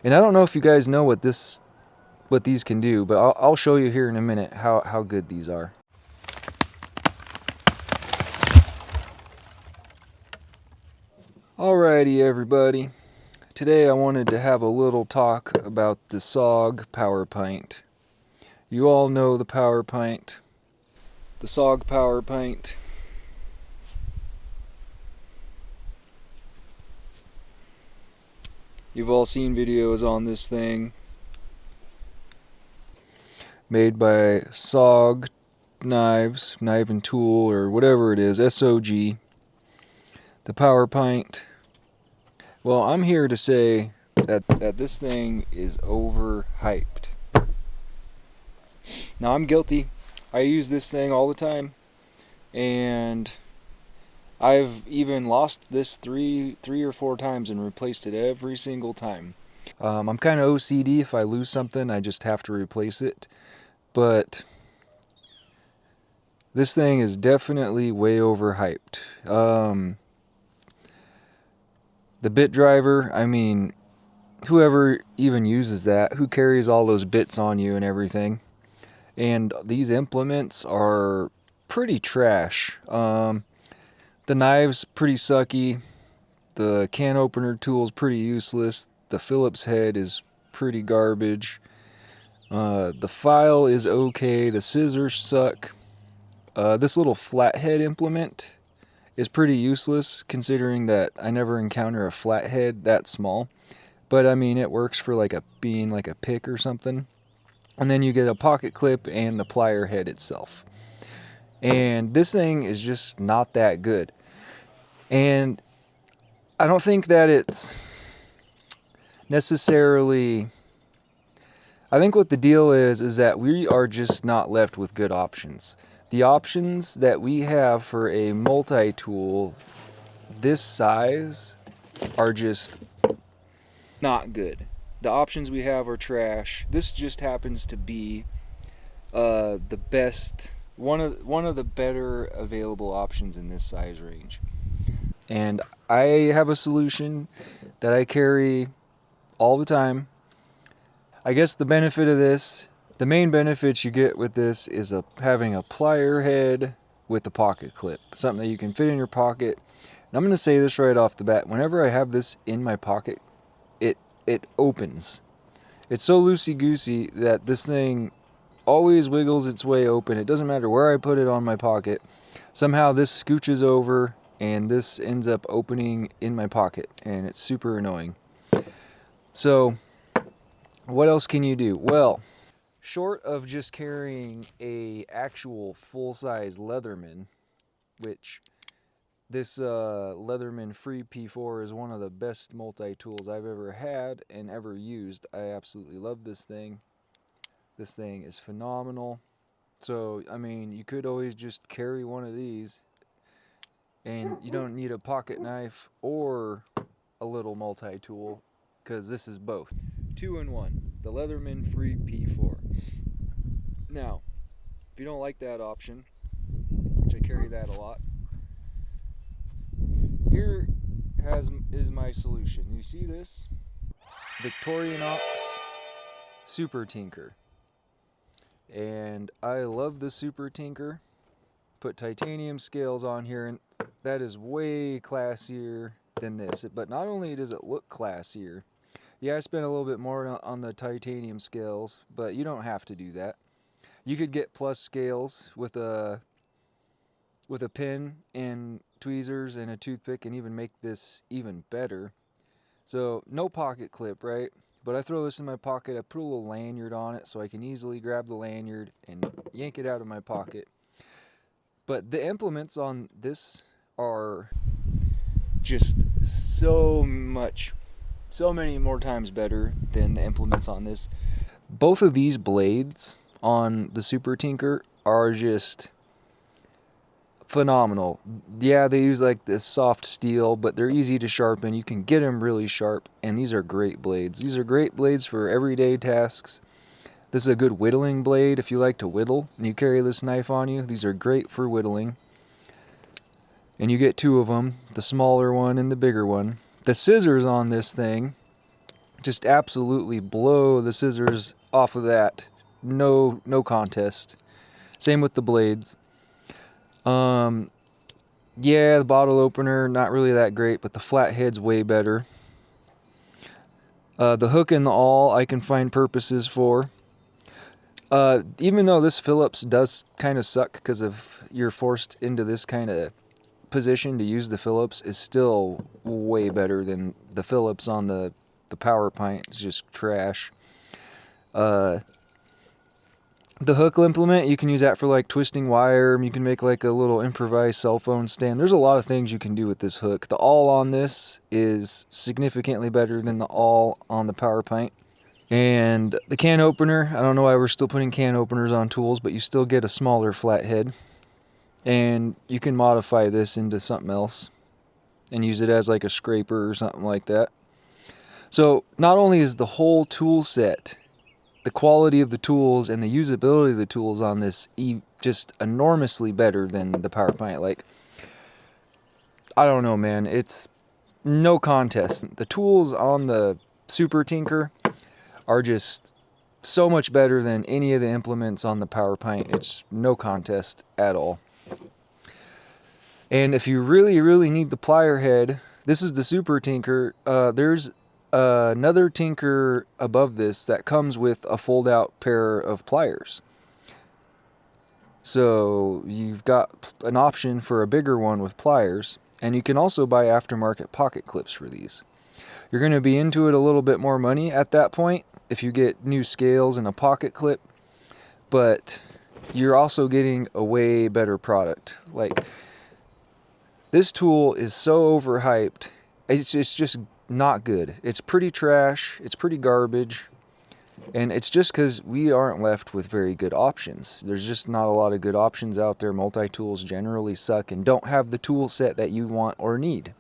And I don't know if you guys know what these can do, but I'll show you here in a minute how good these are. Alrighty everybody, today I wanted to have a little talk about the SOG PowerPint. You all know the PowerPint, the SOG PowerPint. You've all seen videos on this thing. Made by SOG knives, knife and tool, or whatever it is, SOG. The PowerPint. Well, I'm here to say that this thing is overhyped. Now, I'm guilty. I use this thing all the time, and I've even lost this three or four times and replaced it every single time. I'm kind of OCD. If I lose something, I just have to replace it. But this thing is definitely way overhyped. The bit driver, I mean, whoever even uses that, who carries all those bits on you and everything. And these implements are pretty trash. The knife's pretty sucky. The can opener tool's pretty useless. The Phillips head is pretty garbage. The file is okay. The scissors suck. This little flathead implement is pretty useless, considering that I never encounter a flathead that small. But I mean, it works for being like a pick or something. And then you get a pocket clip and the plier head itself. And this thing is just not that good. And I don't think that it's necessarily... I think what the deal is that we are just not left with good options. The options that we have for a multi-tool this size are just not good. The options we have are trash. This just happens to be the best, one of the better available options in this size range. And I have a solution that I carry all the time. I guess the benefit of this, the main benefits you get with this is having a plier head with a pocket clip, something that you can fit in your pocket. And I'm going to say this right off the bat, whenever I have this in my pocket, it opens. It's so loosey-goosey that this thing always wiggles its way open. It doesn't matter where I put it on my pocket. Somehow this scooches over and this ends up opening in my pocket, and it's super annoying. So what else can you do? Well, short of just carrying a actual full-size Leatherman, which this Leatherman Free P4 is one of the best multi-tools I've ever had and ever used. I absolutely love this thing. This thing is phenomenal. So, I mean, you could always just carry one of these, and you don't need a pocket knife or a little multi-tool, because this is both. 2-in-1, the Leatherman Free P4. Now, if you don't like that option, which I carry that a lot, here is my solution. You see this? Victorinox Super Tinker. And I love the Super Tinker. Put titanium scales on here, and that is way classier than this. But not only does it look classier, yeah, I spent a little bit more on the titanium scales, but you don't have to do that. You could get plus scales with a pin and tweezers and a toothpick and even make this even better. So no pocket clip, right? But I throw this in my pocket. I put a little lanyard on it so I can easily grab the lanyard and yank it out of my pocket. But the implements on this are just so many more times better than the implements on this. Both of these blades on the Super Tinker are just phenomenal. Yeah, they use like this soft steel, but they're easy to sharpen. You can get them really sharp, and these are great blades. These are great blades for everyday tasks. This is a good whittling blade if you like to whittle and you carry this knife on you. These are great for whittling. And you get two of them, the smaller one and the bigger one. The scissors on this thing, just absolutely blow the scissors off of that. No contest. Same with the blades. Yeah, the bottle opener, not really that great, but the flathead's way better. The hook and the awl I can find purposes for. Even though this Phillips does kind of suck because of you're forced into this kind of position to use the Phillips, is still way better than the Phillips on the PowerPint. It's just trash. The hook implement, you can use that for like twisting wire. You can make like a little improvised cell phone stand. There's a lot of things you can do with this hook. The awl on this is significantly better than the awl on the PowerPint. And the can opener, I don't know why we're still putting can openers on tools, but you still get a smaller flathead. And you can modify this into something else and use it as like a scraper or something like that. So not only is the whole tool set, the quality of the tools and the usability of the tools on this just enormously better than the PowerPint. Like, I don't know, man. It's no contest. The tools on the Super Tinker are just so much better than any of the implements on the PowerPint. It's no contest at all. And if you really need the plier head, this is the Super Tinker. There's another Tinker above this that comes with a fold-out pair of pliers. So you've got an option for a bigger one with pliers, and you can also buy aftermarket pocket clips for these. You're going to be into it a little bit more money at that point if you get new scales and a pocket clip, but you're also getting a way better product. Like, this tool is so overhyped, it's just not good. It's pretty trash, it's pretty garbage, and it's just because we aren't left with very good options. There's just not a lot of good options out there. Multi-tools generally suck and don't have the tool set that you want or need.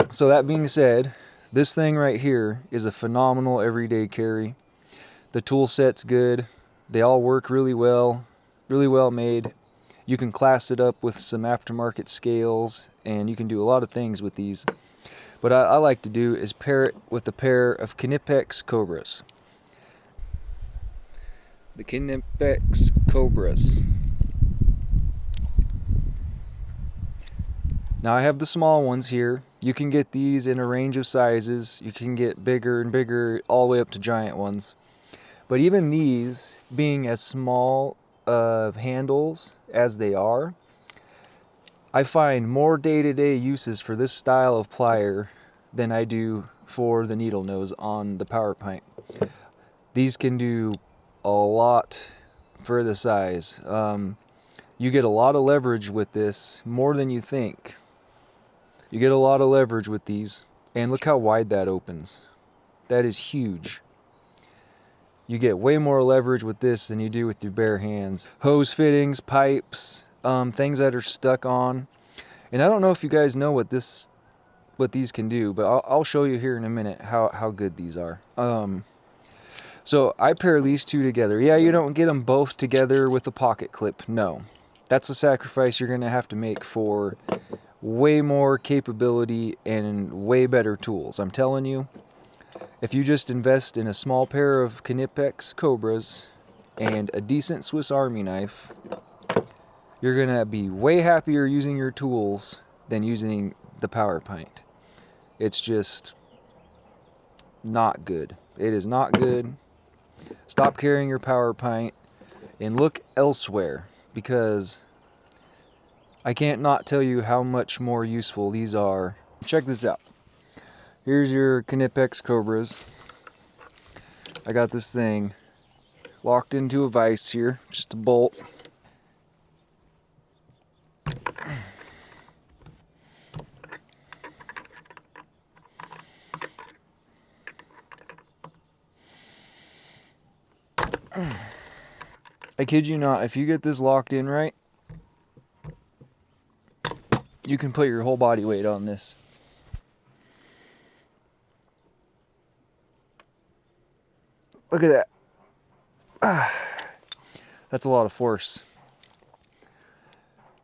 So that being said, this thing right here is a phenomenal everyday carry. The tool set's good. They all work really well made. You can class it up with some aftermarket scales, and you can do a lot of things with these. What I like to do is pair it with a pair of Knipex Cobras. The Knipex Cobras. Now I have the small ones here. You can get these in a range of sizes. You can get bigger and bigger all the way up to giant ones. But even these, being as small of handles as they are, I find more day-to-day uses for this style of plier than I do for the needle nose on the PowerPint. These can do a lot for the size. You get a lot of leverage with this, more than you think. You get a lot of leverage with these, and look how wide that opens. That is huge. You get way more leverage with this than you do with your bare hands. Hose fittings, pipes, things that are stuck on. And I don't know if you guys know what these can do, but I'll show you here in a minute how good these are. So I pair these two together. Yeah, you don't get them both together with a pocket clip. No, that's a sacrifice you're going to have to make for way more capability and way better tools. I'm telling you, if you just invest in a small pair of Knipex Cobras and a decent Swiss Army knife, you're going to be way happier using your tools than using the PowerPint. It's just not good. It is not good. Stop carrying your PowerPint and look elsewhere, because I can't not tell you how much more useful these are. Check this out. Here's your Knipex Cobras. I got this thing locked into a vise here, just a bolt. I kid you not, if you get this locked in right, you can put your whole body weight on this. Look at that. That's a lot of force.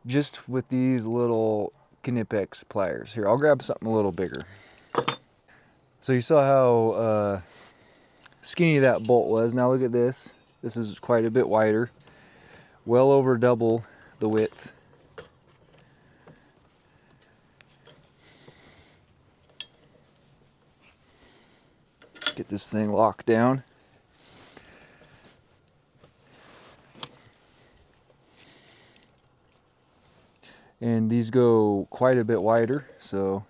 Just with these little Knipex pliers. Here, I'll grab something a little bigger. So you saw how skinny that bolt was. Now look at this. This is quite a bit wider. Well over double the width. Get this thing locked down. And these go quite a bit wider, so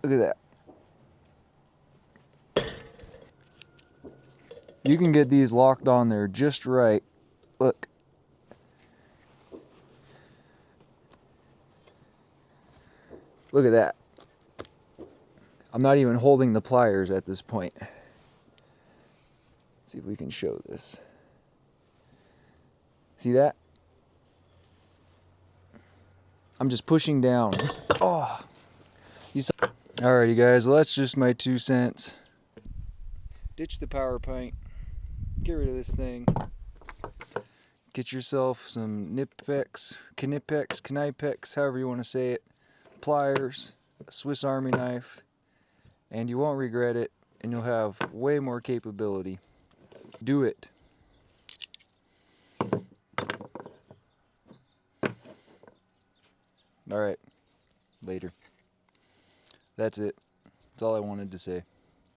look at that. You can get these locked on there just right. Look. Look at that. I'm not even holding the pliers at this point. Let's see if we can show this. See that? I'm just pushing down. Oh. Alrighty guys, well that's just my 2 cents. Ditch the PowerPint. Get rid of this thing. Get yourself some Knipex, however you want to say it. Pliers, a Swiss Army knife, and you won't regret it, and you'll have way more capability. Do it. Alright, later. That's it. That's all I wanted to say.